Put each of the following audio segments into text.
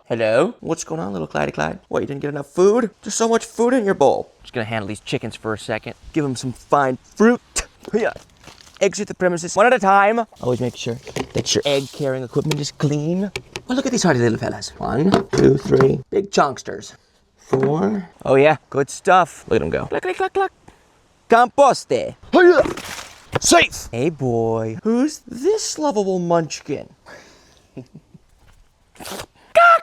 Hello? What's going on, little Clyde Clyde? What, you didn't get enough food? There's so much food in your bowl. Just gonna handle these chickens for a second. Give them some fine fruit. Yeah. Exit the premises one at a time. Always make sure that your egg carrying equipment is clean. Well, look at these hardy little fellas. 1, 2, 3. Big chunksters. 4. Oh yeah, good stuff. Look at them go. Cluck, cluck, cluck, cluck. Composte. Safe. Hey boy, who's this lovable munchkin?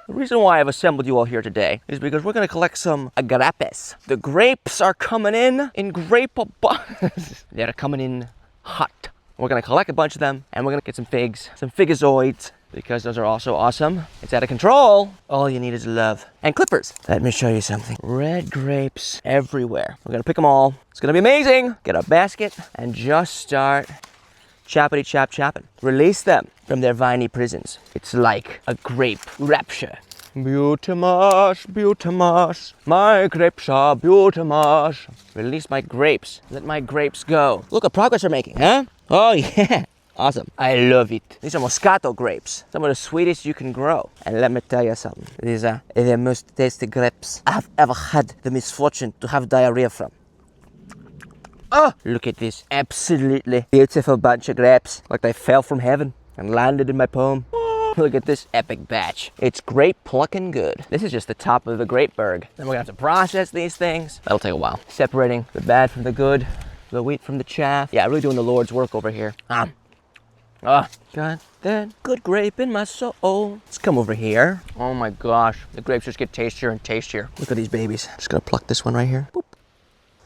The reason why I've assembled you all here today is because we're going to collect some grapes. The grapes are coming in grape abundance. They're coming in hot. We're going to collect a bunch of them, and we're going to get some figs, some figazoids, because those are also awesome. It's out of control. All you need is love. And clippers. Let me show you something. Red grapes everywhere. We're going to pick them all. It's going to be amazing. Get a basket and just start choppity chop chopping. Release them from their viney prisons. It's like a grape rapture. Beautimus, beautimus, my grapes are beautimus. Release my grapes. Let my grapes go. Look at progress we're making, huh? Oh yeah, awesome. I love it. These are Moscato grapes, some of the sweetest you can grow. And let me tell you something. These are the most tasty grapes I've ever had the misfortune to have diarrhea from. Oh, look at this absolutely beautiful bunch of grapes, like they fell from heaven and landed in my palm. Look at this epic batch. It's grape plucking good. This is just the top of the grapeberg. Then we're gonna have to process these things. That'll take a while. Separating the bad from the good, the wheat from the chaff. Yeah, really doing the Lord's work over here. Got that good grape in my soul. Let's come over here. Oh my gosh, the grapes just get tastier and tastier. Look at these babies. Just gonna pluck this one right here. Boop.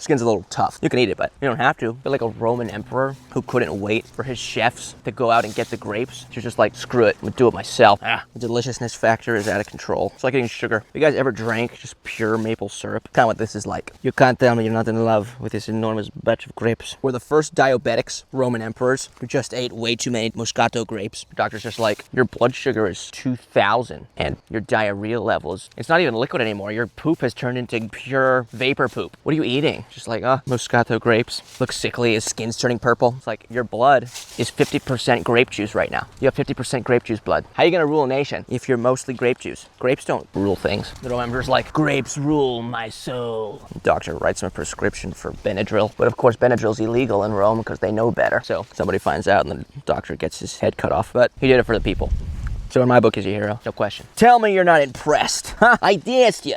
Skin's a little tough. You can eat it, but you don't have to. Feel like a Roman emperor who couldn't wait for his chefs to go out and get the grapes. You're just like, screw it, I'm gonna do it myself. The deliciousness factor is out of control. It's like eating sugar. You guys ever drank just pure maple syrup? Kind of what this is like. You can't tell me you're not in love with this enormous batch of grapes. We're the first diabetics, Roman emperors, who just ate way too many Moscato grapes. The doctor's just like, your blood sugar is 2,000 and your diarrhea levels, it's not even liquid anymore. Your poop has turned into pure vapor poop. What are you eating? Just like, Moscato grapes. Looks sickly, his skin's turning purple. It's like, your blood is 50% grape juice right now. You have 50% grape juice blood. How are you gonna rule a nation if you're mostly grape juice? Grapes don't rule things. The Roman emperor's like, grapes rule my soul. The doctor writes him a prescription for Benadryl. But of course, Benadryl's illegal in Rome because they know better. So somebody finds out and the doctor gets his head cut off. But he did it for the people. So in my book, he's a hero, no question. Tell me you're not impressed. I danced you.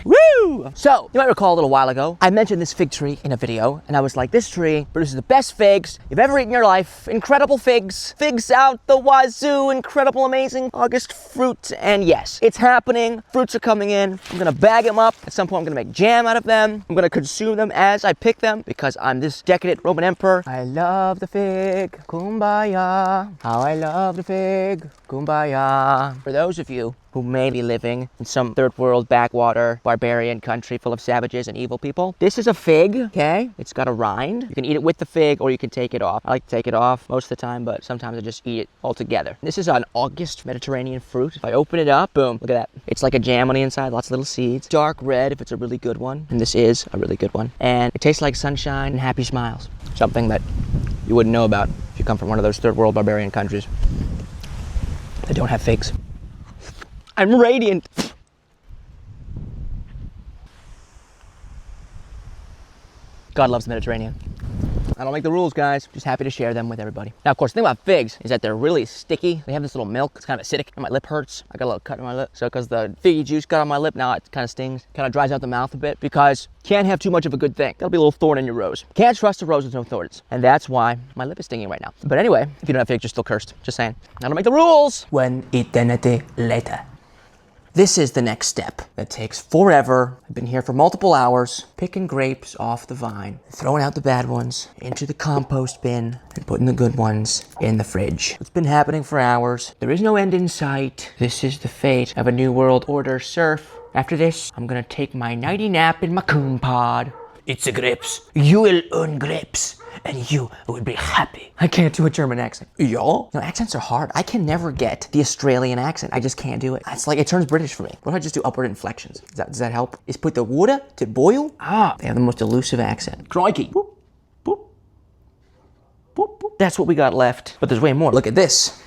Woo! So, you might recall a little while ago, I mentioned this fig tree in a video, and I was like, this tree produces the best figs you've ever eaten in your life. Incredible figs. Figs out the wazoo. Incredible, amazing August fruit. And yes, it's happening. Fruits are coming in. I'm gonna bag them up. At some point, I'm gonna make jam out of them. I'm gonna consume them as I pick them because I'm this decadent Roman emperor. I love the fig. Kumbaya. How I love the fig. Kumbaya. For those of you who may be living in some third world backwater barbarian country full of savages and evil people, this is a fig, okay? It's got a rind. You can eat it with the fig or you can take it off. I like to take it off most of the time, but sometimes I just eat it all together. This is an August Mediterranean fruit. If I open it up, boom, look at that. It's like a jam on the inside, lots of little seeds. Dark red if it's a really good one, and this is a really good one. And it tastes like sunshine and happy smiles. Something that you wouldn't know about if you come from one of those third world barbarian countries that don't have figs. I'm radiant. God loves the Mediterranean. I don't make the rules, guys. Just happy to share them with everybody. Now, of course, the thing about figs is that they're really sticky. They have this little milk. It's kind of acidic, and my lip hurts. I got a little cut in my lip. So because the figgy juice got on my lip, now it kind of stings. Kind of dries out the mouth a bit because can't have too much of a good thing. That'll be a little thorn in your rose. Can't trust a rose with no thorns. And that's why my lip is stinging right now. But anyway, if you don't have figs, you're still cursed. Just saying. I don't make the rules. When eternity later. This is the next step that takes forever. I've been here for multiple hours, picking grapes off the vine, throwing out the bad ones into the compost bin, and putting the good ones in the fridge. It's been happening for hours. There is no end in sight. This is the fate of a new world order serf. After this, I'm gonna take my nighty nap in my coon pod. It's the grapes. You will own grapes, and you will be happy. I can't do a German accent. Yeah? No, accents are hard. I can never get the Australian accent. I just can't do it. It's like, it turns British for me. What if I just do upward inflections? Does that help? Is put the water to boil? They have the most elusive accent. Crikey. Boop, boop, boop, boop. That's what we got left. But there's way more. Look at this.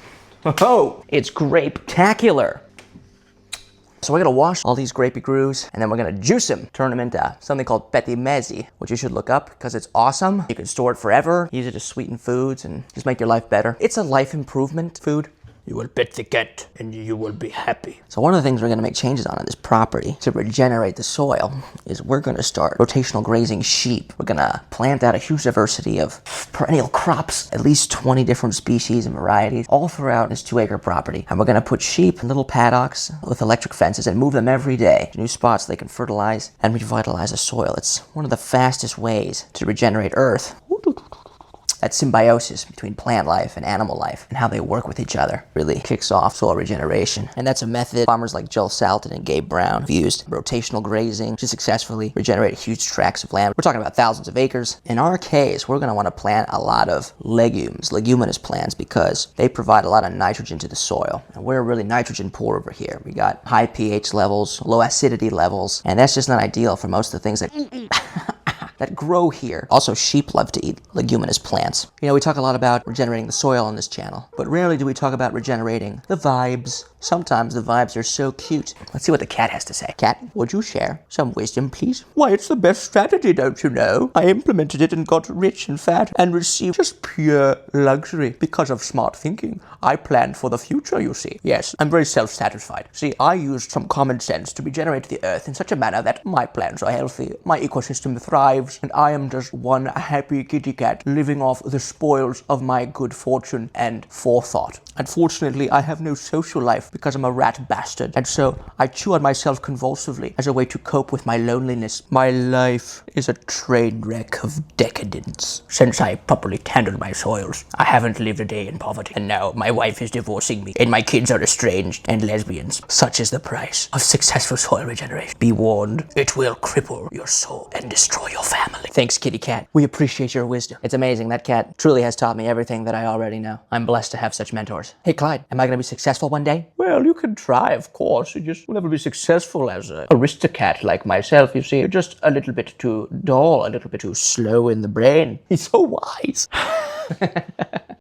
Oh, it's grape-tacular. So we're gonna wash all these grapey grooves, and then we're gonna juice them, turn them into something called petimesi, which you should look up because it's awesome. You can store it forever, use it to sweeten foods, and just make your life better. It's a life improvement food. You will pet the cat, and you will be happy. So one of the things we're gonna make changes on this property to regenerate the soil is we're gonna start rotational grazing sheep. We're gonna plant out a huge diversity of perennial crops, at least 20 different species and varieties, all throughout this 2-acre property. And we're gonna put sheep in little paddocks with electric fences and move them every day to new spots they can fertilize and revitalize the soil. It's one of the fastest ways to regenerate Earth. That symbiosis between plant life and animal life and how they work with each other really kicks off soil regeneration. And that's a method farmers like Joel Salton and Gabe Brown have used. Rotational grazing to successfully regenerate huge tracts of land. We're talking about thousands of acres. In our case, we're going to want to plant a lot of legumes, leguminous plants, because they provide a lot of nitrogen to the soil. And we're really nitrogen poor over here. We got high pH levels, low acidity levels, and that's just not ideal for most of the things that that grow here. Also, sheep love to eat leguminous plants. You know, we talk a lot about regenerating the soil on this channel, but rarely do we talk about regenerating the vibes. Sometimes the vibes are so cute. Let's see what the cat has to say. Cat, would you share some wisdom, please? Why, it's the best strategy, don't you know? I implemented it and got rich and fat and received just pure luxury because of smart thinking. I planned for the future, you see. Yes, I'm very self-satisfied. See, I used some common sense to regenerate the earth in such a manner that my plants are healthy, my ecosystem thrives, and I am just one happy kitty cat living off the spoils of my good fortune and forethought. Unfortunately, I have no social life because I'm a rat bastard, and so I chew on myself convulsively as a way to cope with my loneliness. My life is a train wreck of decadence. Since I properly handled my soils, I haven't lived a day in poverty, and now my wife is divorcing me, and my kids are estranged and lesbians. Such is the price of successful soil regeneration. Be warned, it will cripple your soul and destroy your family. Thanks, kitty cat. We appreciate your wisdom. It's amazing. That cat truly has taught me everything that I already know. I'm blessed to have such mentors. Hey, Clyde, am I going to be successful one day? Well, you can try, of course. You just will never be successful as an aristocrat like myself, you see. You're just a little bit too dull, a little bit too slow in the brain. He's so wise.